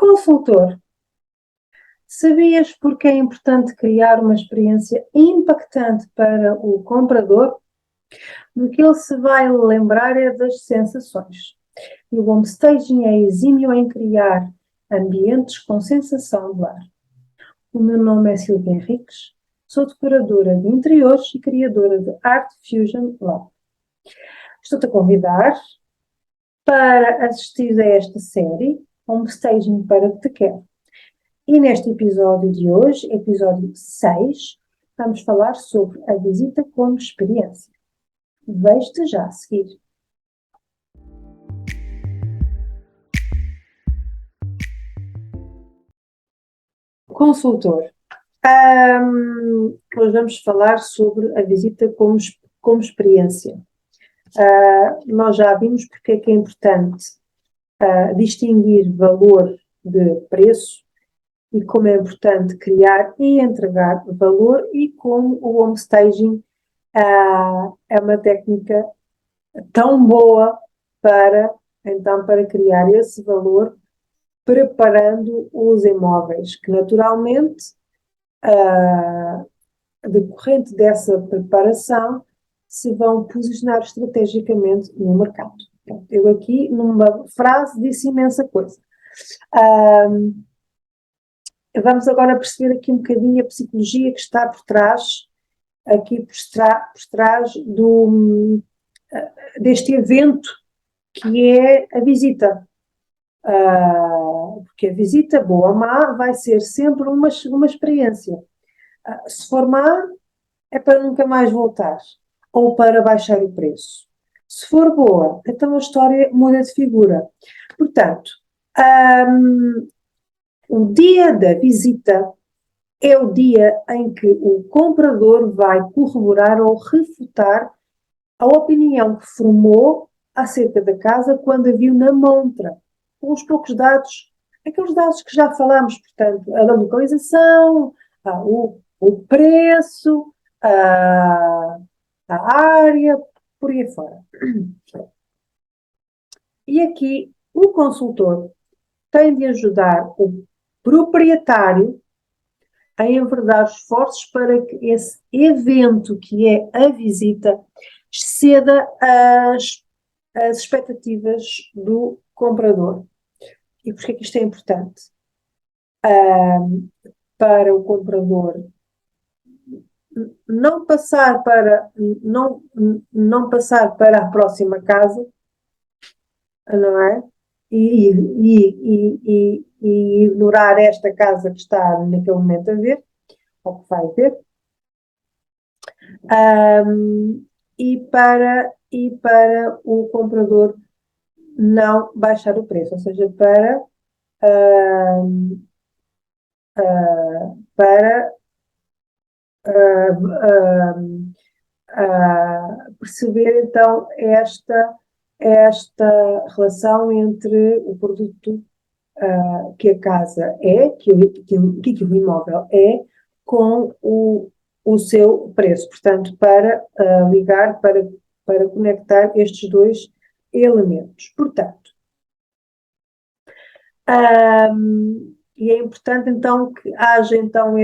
Consultor, sabias porque é importante criar uma experiência impactante para o comprador? Do que ele se vai lembrar é das sensações. E o homestaging é exímio em criar ambientes com sensação de lar. O meu nome é Silvia Henriques, sou decoradora de interiores e criadora de Art Fusion Lab. Estou-te a convidar para assistir a esta série, Homestaging para que te quero. E neste episódio de hoje, episódio 6, vamos falar sobre a visita como experiência. Vejo-te já a seguir. Consultor. Hoje vamos falar sobre a visita como experiência. Nós já vimos porque é que é importante distinguir valor de preço e como é importante criar e entregar valor e como o homestaging é uma técnica tão boa para criar esse valor, preparando os imóveis, que naturalmente, decorrente dessa preparação, se vão posicionar estrategicamente no mercado. Eu aqui, numa frase, disse imensa coisa. Vamos agora perceber aqui um bocadinho a psicologia que está por trás, deste evento que é a visita. Porque a visita, boa ou má, vai ser sempre uma experiência. Se for má, é para nunca mais voltar, ou para baixar o preço. Se for boa, então a história muda de figura. Portanto, o dia da visita é o dia em que o comprador vai corroborar ou refutar a opinião que formou acerca da casa quando a viu na montra, com os poucos dados, aqueles dados que já falámos, portanto, a da localização, o preço, a área, por aí fora. E aqui o consultor tem de ajudar o proprietário a enverdar esforços para que esse evento que é a visita exceda as expectativas do comprador. E porquê que isto é importante? Para o comprador não passar para a próxima casa, não é? E ignorar esta casa que está naquele momento a ver, ou que vai ver, e para o comprador não baixar o preço, ou seja, para perceber então esta relação entre o produto que a casa é, que o imóvel é, com o seu preço. Portanto, para ligar, para conectar estes dois elementos. Portanto, e é importante então que haja então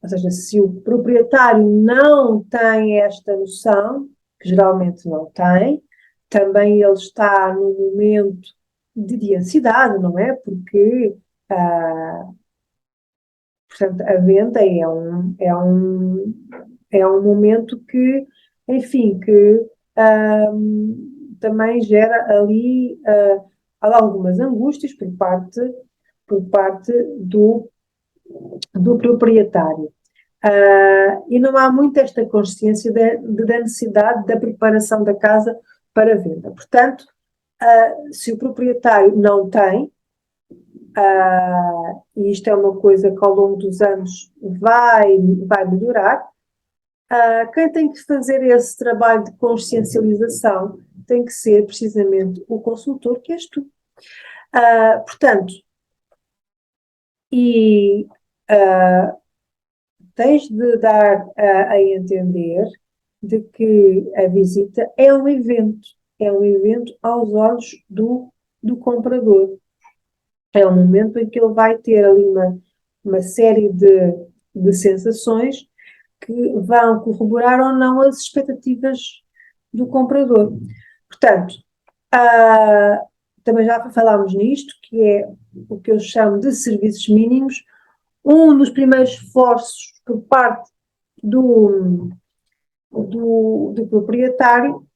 ou seja, se o proprietário não tem esta noção, que geralmente não tem, também ele está num momento de ansiedade, não é? Porque, portanto, a venda é um momento que, enfim, que também gera ali algumas angústias por parte do proprietário. E não há muito esta consciência da necessidade da preparação da casa para venda. Portanto, se o proprietário não tem, e isto é uma coisa que ao longo dos anos vai melhorar, quem tem que fazer esse trabalho de consciencialização tem que ser precisamente o consultor, que és tu. Portanto, tens de dar a entender de que a visita é um evento aos olhos do comprador. é um momento em que ele vai ter ali uma série de sensações que vão corroborar ou não as expectativas do comprador. Portanto, ah, também já falámos nisto, que é o que eu chamo de serviços mínimos. Um dos primeiros esforços por parte do proprietário,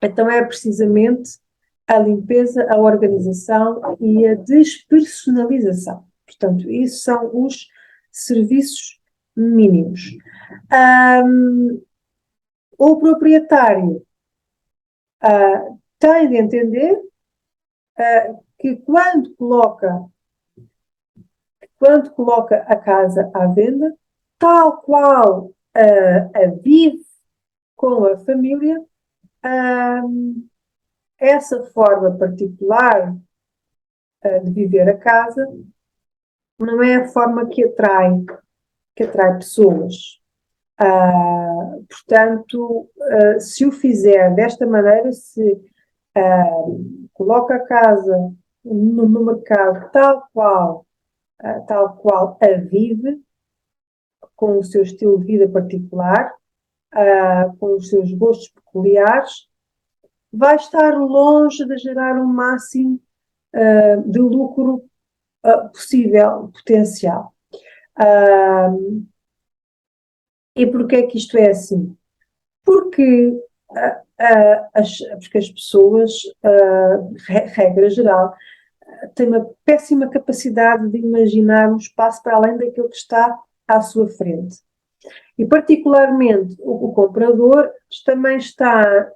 então é precisamente a limpeza, a organização e a despersonalização. Portanto, isso são os serviços mínimos. O proprietário tem de entender que quando coloca a casa à venda, tal qual a vive com a família, essa forma particular de viver a casa não é a forma que atrai pessoas. Portanto, se o fizer desta maneira, se coloca a casa no mercado tal qual a vive, com o seu estilo de vida particular, com os seus gostos peculiares, vai estar longe de gerar o máximo de lucro possível, potencial. E porquê é que isto é assim? Porque, porque as pessoas, regra geral, têm uma péssima capacidade de imaginar um espaço para além daquilo que está à sua frente. E, particularmente, o comprador também está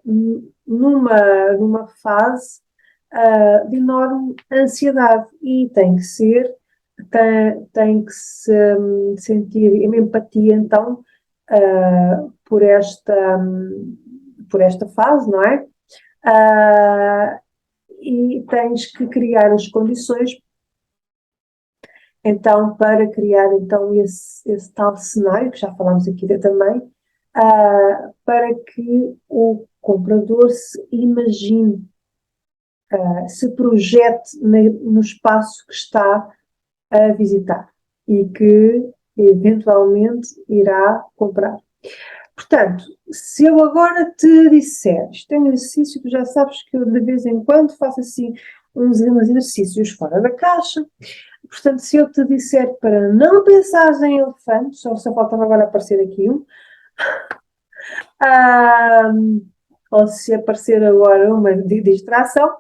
numa fase de enorme ansiedade e tem que se sentir empatia, então, por esta fase, não é? E tens que criar as condições, então, para criar então esse tal cenário, que já falámos aqui também, para que o comprador se imagine, se projete no espaço que está a visitar e que eventualmente irá comprar. Portanto, se eu agora te disser, isto é um exercício que já sabes que eu de vez em quando faço assim uns exercícios fora da caixa. Portanto, se eu te disser para não pensares em elefante, só faltava agora aparecer aqui um, ou se aparecer agora uma distração,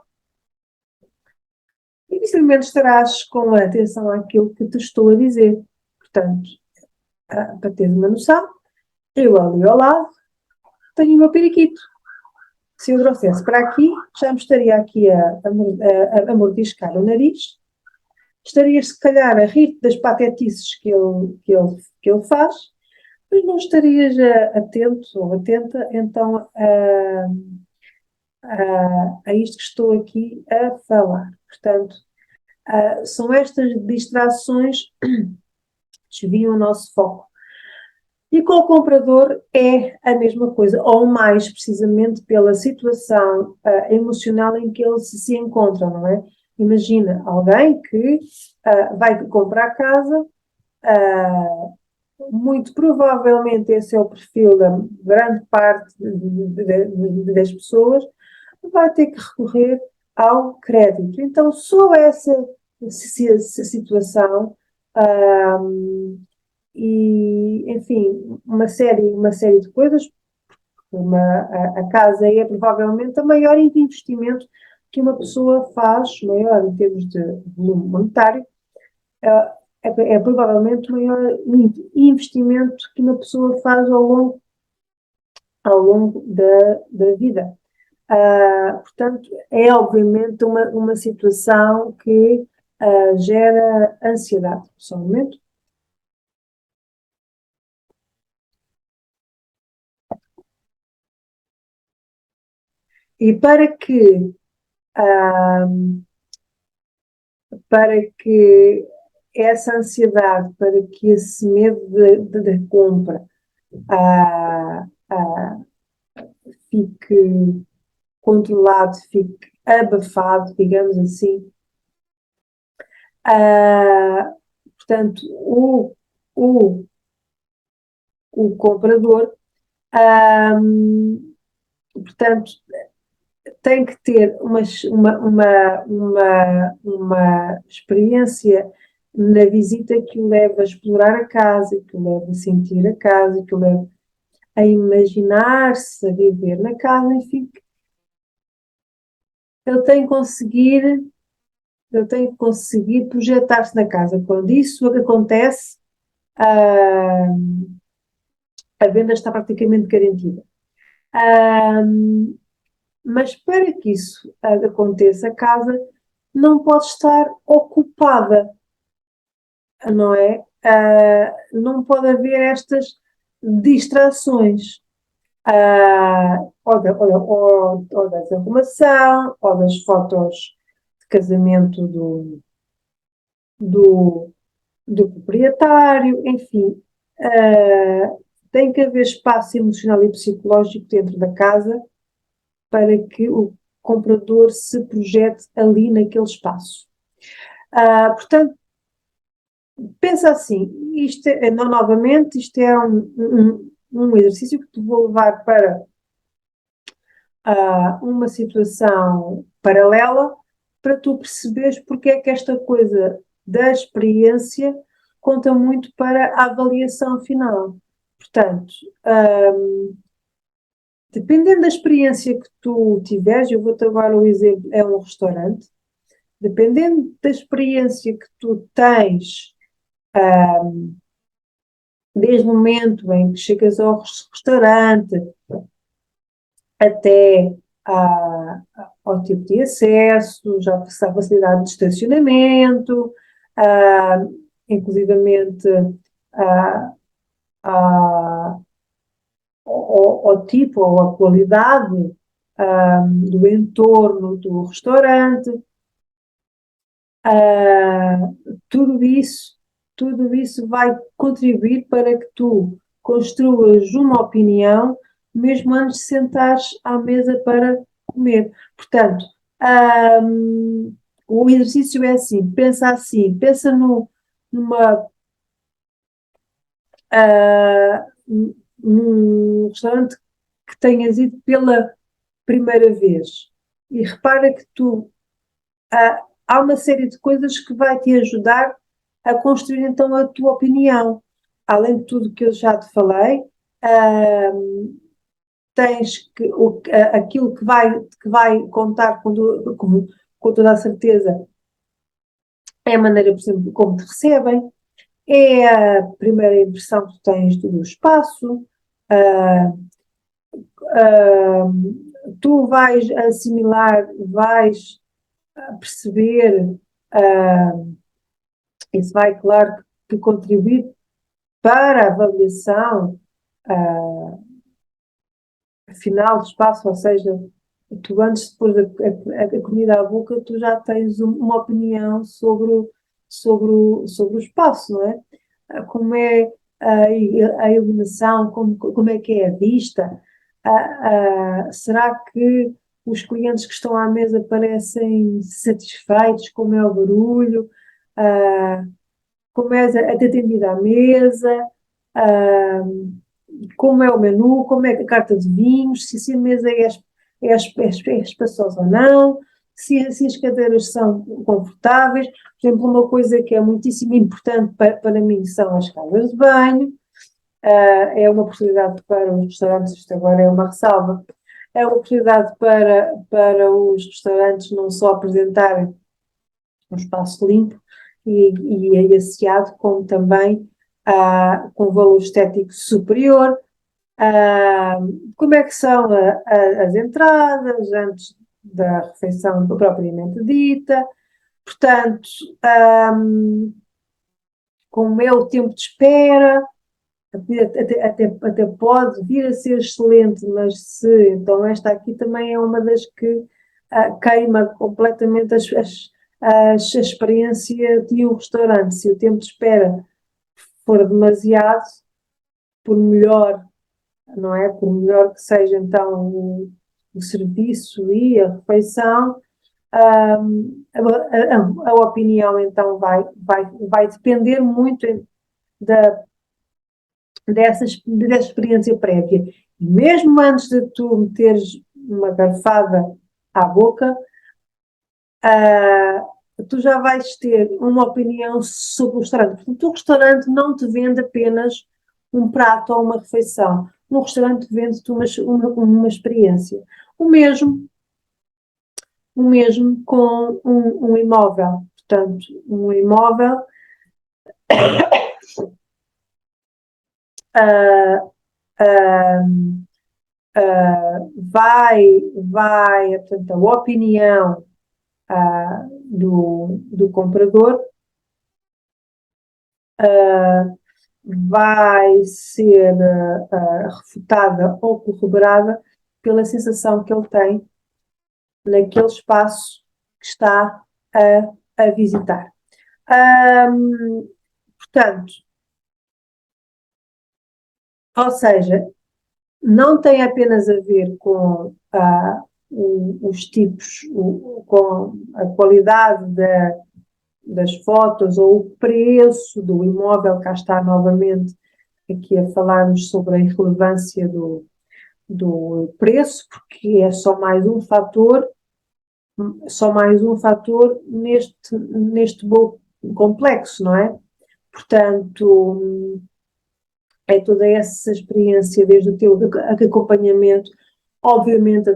dificilmente estarás com atenção àquilo que te estou a dizer. Portanto, para teres uma noção, eu ali ao lado tenho o meu periquito. Se eu trouxesse para aqui, já me estaria aqui a mordiscar o nariz, estarias se calhar a rir das patetices que ele faz, mas não estarias atento ou atenta então a isto que estou aqui a falar. Portanto, são estas distrações que desviam o nosso foco. E com o comprador é a mesma coisa, ou mais precisamente pela situação emocional em que ele se encontra, não é? Imagina alguém que vai comprar casa, muito provavelmente esse é o perfil da grande parte das pessoas, vai ter que recorrer ao crédito. Então, só essa situação e, enfim, uma série de coisas. A casa é provavelmente o maior investimento que uma pessoa faz, maior em termos de volume monetário, é provavelmente o maior investimento que uma pessoa faz ao longo da vida. Portanto, é obviamente uma situação que gera ansiedade. Só um momento. E para que essa ansiedade, para que esse medo da compra ah, ah, fique controlado, fique abafado, digamos assim, Ah, portanto, o, o comprador, ah, portanto, tem que ter uma experiência na visita que o leva a explorar a casa, que o leva a sentir a casa, que o leva a imaginar-se, a viver na casa, enfim, ele tem que conseguir, ele tem que conseguir projetar-se na casa. Quando isso acontece, a, a venda está praticamente garantida. Mas para que isso aconteça, a casa não pode estar ocupada, não é? Não pode haver estas distrações, ou da desarrumação, ou das fotos de casamento do, do proprietário, enfim. Tem que haver espaço emocional e psicológico dentro da casa para que o comprador se projete ali naquele espaço. Portanto, pensa assim, novamente, isto é um exercício que te vou levar para uma situação paralela para tu perceberes porque é que esta coisa da experiência conta muito para a avaliação final. Portanto, dependendo da experiência que tu tiveres, eu vou-te agora o exemplo, é um restaurante, dependendo da experiência que tu tens, desde o momento em que chegas ao restaurante até ao tipo de acesso, já a facilidade de estacionamento, ah, inclusivamente ah, ah, ao tipo ou à qualidade do entorno do restaurante, ah, tudo isso, tudo isso vai contribuir para que tu construas uma opinião mesmo antes de sentares à mesa para comer. Portanto, o exercício é assim, pensa numa, ah, num restaurante que tenhas ido pela primeira vez e repara que há uma série de coisas que vai te ajudar a construir então a tua opinião. Além de tudo que eu já te falei, tens que, aquilo que vai contar com toda a certeza é a maneira, por exemplo, como te recebem, é a primeira impressão que tu tens do espaço, uh, tu vais assimilar, vais perceber, isso vai, claro, que contribuir para a avaliação final do espaço, ou seja, tu antes de pôr a comida à boca, tu já tens uma opinião sobre o espaço, não é? Como é a iluminação, como é que é a vista, será que os clientes que estão à mesa parecem satisfeitos, como é o barulho, ah, como é a ter atendido à mesa, ah, como é o menu, como é a carta de vinhos, se a mesa é espaçosa ou não, se as cadeiras são confortáveis. Por exemplo, uma coisa que é muitíssimo importante para mim são as casas de banho. É uma oportunidade para os restaurantes, isto agora é uma ressalva, é uma oportunidade para os restaurantes não só apresentarem um espaço limpo e asseado, como também com valor estético superior. Ah, como é que são as entradas antes da refeição propriamente dita? Portanto, como é o tempo de espera? Até pode vir a ser excelente, mas se então esta aqui também é uma das que queima completamente a experiência de um restaurante. Se o tempo de espera for demasiado, por melhor, não é? Por melhor que seja então o serviço e a refeição, a opinião então vai depender muito dessa experiência prévia. Mesmo antes de tu meteres uma garfada à boca, tu já vais ter uma opinião sobre o restaurante. Portanto, o restaurante não te vende apenas um prato ou uma refeição. Um restaurante vende-te uma experiência. O mesmo, o mesmo com um imóvel. Portanto, um imóvel uh, portanto, a opinião do comprador vai ser refutada ou corroborada pela sensação que ele tem naquele espaço que está a visitar. Portanto, ou seja, não tem apenas a ver com os tipos, com a qualidade das fotos ou o preço do imóvel, cá está novamente aqui a falarmos sobre a irrelevância do preço, porque é só mais um fator neste bolo complexo, não é? Portanto, é toda essa experiência, desde o teu acompanhamento, obviamente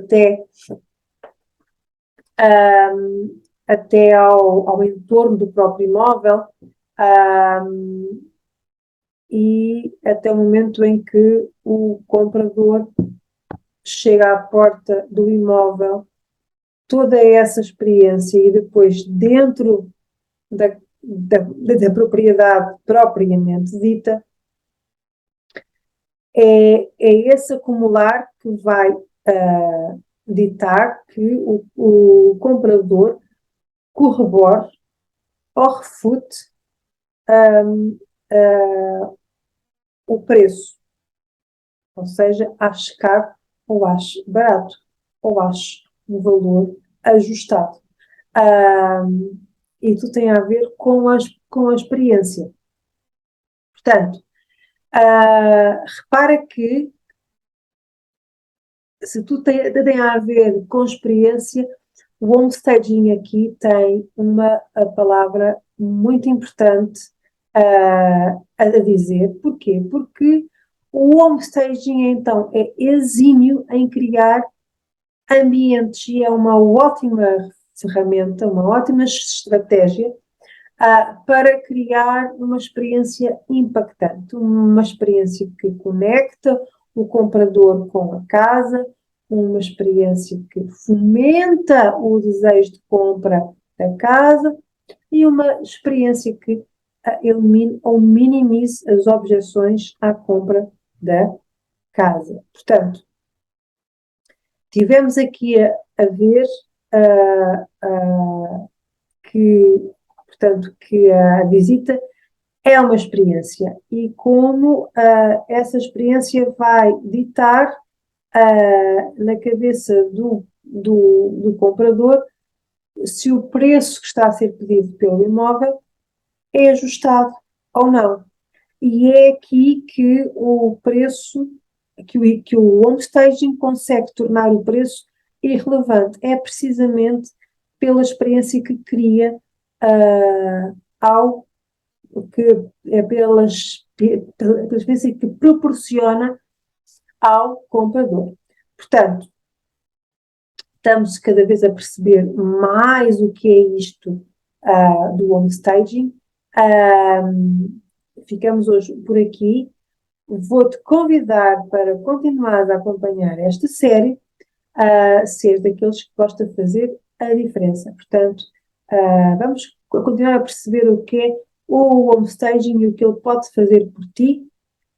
até ao entorno do próprio imóvel, e até o momento em que o comprador chega à porta do imóvel, toda essa experiência e depois dentro da propriedade propriamente dita, é esse acumular que vai ditar que o comprador corrobore ou refute o preço, ou seja, ache caro ou ache barato, ou ache um valor ajustado. E tudo tem a ver com a experiência. Portanto, repara que se tudo tem a ver com experiência, o homestaging aqui tem uma palavra muito importante a dizer. Porquê? Porque o homestaging, então, é exímio em criar ambientes e é uma ótima ferramenta, uma ótima estratégia para criar uma experiência impactante, uma experiência que conecta o comprador com a casa, uma experiência que fomenta o desejo de compra da casa e uma experiência que elimine ou minimize as objeções à compra da casa. Portanto, tivemos aqui a ver que, portanto, que a visita é uma experiência e como essa experiência vai ditar na cabeça do comprador se o preço que está a ser pedido pelo imóvel é ajustado ou não. E é aqui que o preço, que o homestaging consegue tornar o preço irrelevante. É precisamente pela experiência que cria ao que é pela experiência que proporciona ao comprador. Portanto, estamos cada vez a perceber mais o que é isto do homestaging. Ficamos hoje por aqui. Vou-te convidar para continuar a acompanhar esta série, ser daqueles que gosta de fazer a diferença. Portanto, vamos continuar a perceber o que é o homestaging e o que ele pode fazer por ti,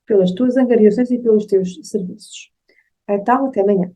pelas tuas angariações e pelos teus serviços. Então, até amanhã.